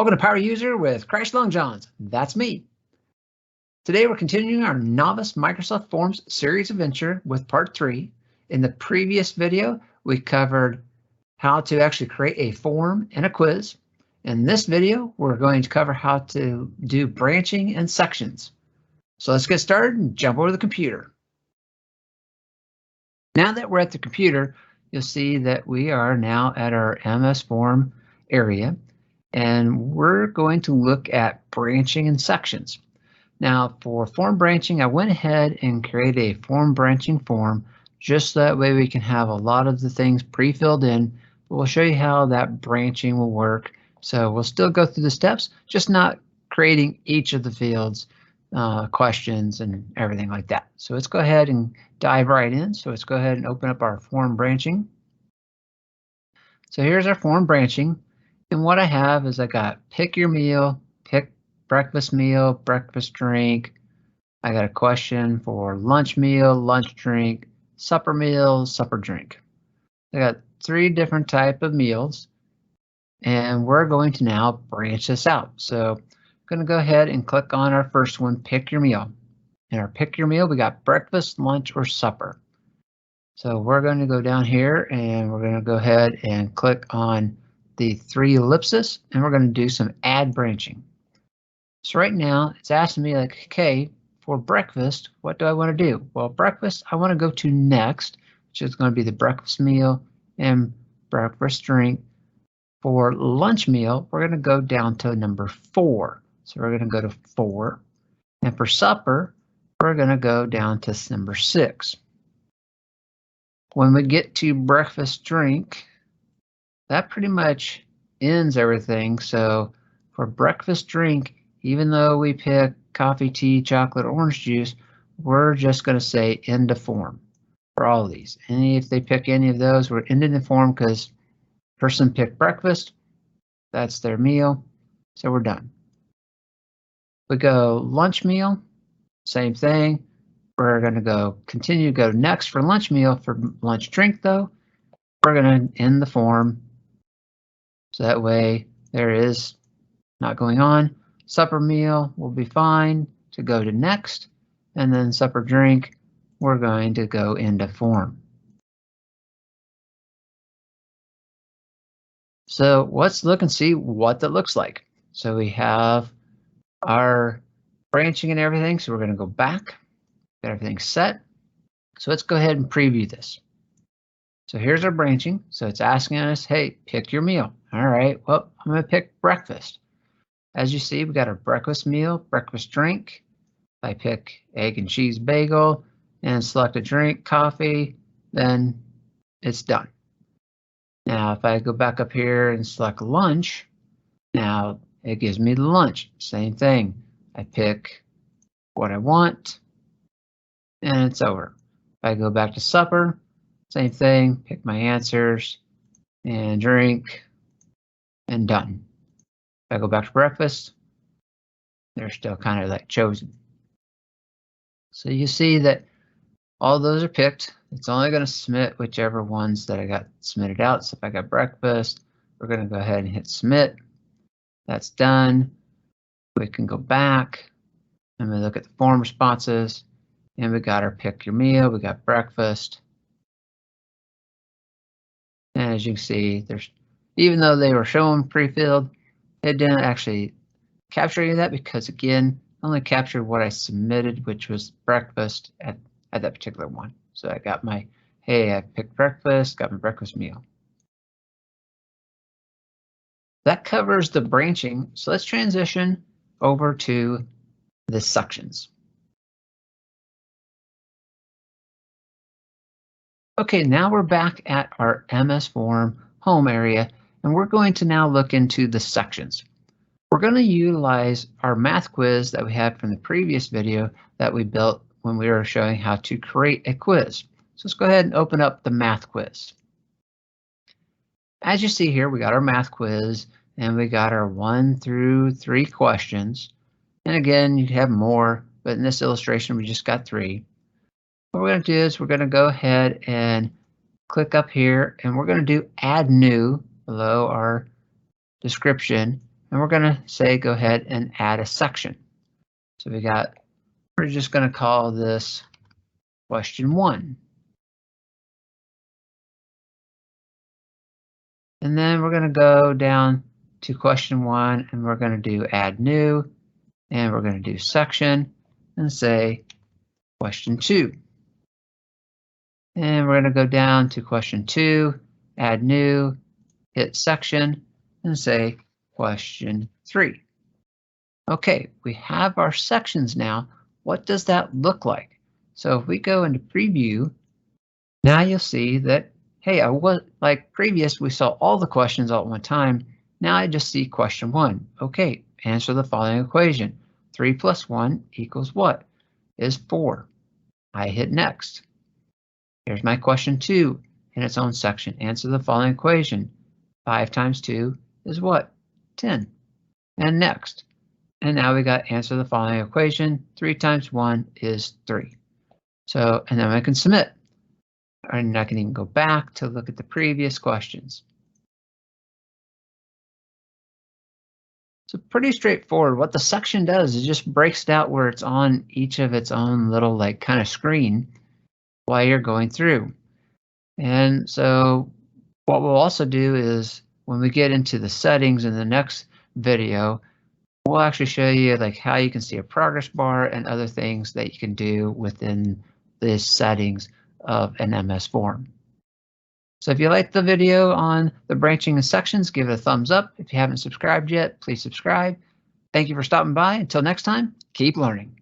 Welcome to Power User with Crash Long Johns. That's me. Today we're continuing our Novice Microsoft Forms series adventure with part 3. In the previous video, we covered how to actually create a form and a quiz. In this video, we're going to cover how to do branching and sections. So let's get started and jump over to the computer. Now that we're at the computer, you'll see that we are now at our MS Form area. And we're going to look at branching and sections. Now for form branching, I went ahead and created a form branching form just so that way we can have a lot of the things pre-filled in. But we'll show you how that branching will work. So we'll still go through the steps, just not creating each of the fields, questions and everything like that. So let's go ahead and dive right in. So let's go ahead and open up our form branching. So here's our form branching. And what I have is I got pick your meal, pick breakfast meal, breakfast drink. I got a question for lunch meal, lunch drink, supper meal, supper drink. I got 3 different type of meals, and we're going to now branch this out. So I'm going to go ahead and click on our first one, pick your meal. In our pick your meal, we got breakfast, lunch, or supper. So we're going to go down here and we're going to go ahead and click on the 3 ellipses, and we're going to do some add branching. So right now it's asking me like, okay, for breakfast, what do I want to do? Well, breakfast, I want to go to next, which is going to be the breakfast meal and breakfast drink. For lunch meal, we're going to go down to number 4. So we're going to go to 4. And for supper, we're going to go down to number 6. When we get to breakfast drink, that pretty much ends everything. So for breakfast drink, even though we pick coffee, tea, chocolate, orange juice, we're just going to say end of form for all of these. And if they pick any of those, we're ending the form because person picked breakfast. That's their meal. So we're done. We go lunch meal, same thing. We're going to go continue to go next for lunch meal. For lunch drink, though, we're going to end the form. So that way there is not going on. Supper meal will be fine to go to next. And then supper drink, we're going to go into form. So let's look and see what that looks like. So we have our branching and everything. So we're going to go back, get everything set. So let's go ahead and preview this. So here's our branching. So it's asking us, hey, pick your meal. All right, well, I'm going to pick breakfast. As you see, we got our breakfast meal, breakfast drink. If I pick egg and cheese bagel and select a drink, coffee, then it's done. Now, if I go back up here and select lunch, now it gives me the lunch. Same thing. I pick what I want and it's over. If I go back to supper, same thing, pick my answers and drink and done. If I go back to breakfast, they're still kind of like chosen. So you see that all those are picked. It's only going to submit whichever ones that I got submitted out. So if I got breakfast, we're going to go ahead and hit submit. That's done. We can go back and we look at the form responses and we got our pick your meal. We got breakfast. And as you can see, there's, even though they were showing pre-filled, it didn't actually capture any of that because, again, only captured what I submitted, which was breakfast at that particular one. So I got my, hey, I picked breakfast, got my breakfast meal. That covers the branching. So let's transition over to the sections. Okay, now we're back at our MS Form home area, and we're going to now look into the sections. We're going to utilize our math quiz that we had from the previous video that we built when we were showing how to create a quiz. So let's go ahead and open up the math quiz. As you see here, we got our math quiz and we got our 1 through 3 questions. And again, you'd have more, but in this illustration, we just got 3. What we're going to do is we're going to go ahead and click up here and we're going to do add new below our description. and we're going to say go ahead and add a section. So we're just going to call this question 1. And then we're going to go down to question 1 and we're going to do add new, and we're going to do section and say question 2. And we're going to go down to question 2, add new, hit section, and say question 3. Okay, we have our sections now. What does that look like? So if we go into preview, now you'll see that, hey, like previous, we saw all the questions all at one time. Now I just see question 1. Okay, answer the following equation. 3 plus 1 equals what? Is 4. I hit next. Here's my question 2 in its own section. Answer the following equation. 5 times 2 is what? 10. And next. And now we got answer the following equation. 3 times 1 is 3. So, and then I can submit. And I can even go back to look at the previous questions. So pretty straightforward. What the section does is just breaks it out where it's on each of its own little like kind of screen while you're going through. And so what we'll also do is when we get into the settings in the next video, we'll actually show you like how you can see a progress bar and other things that you can do within the settings of an MS form. So if you liked the video on the branching and sections, give it a thumbs up. If you haven't subscribed yet, please subscribe. Thank you for stopping by. Until next time, keep learning.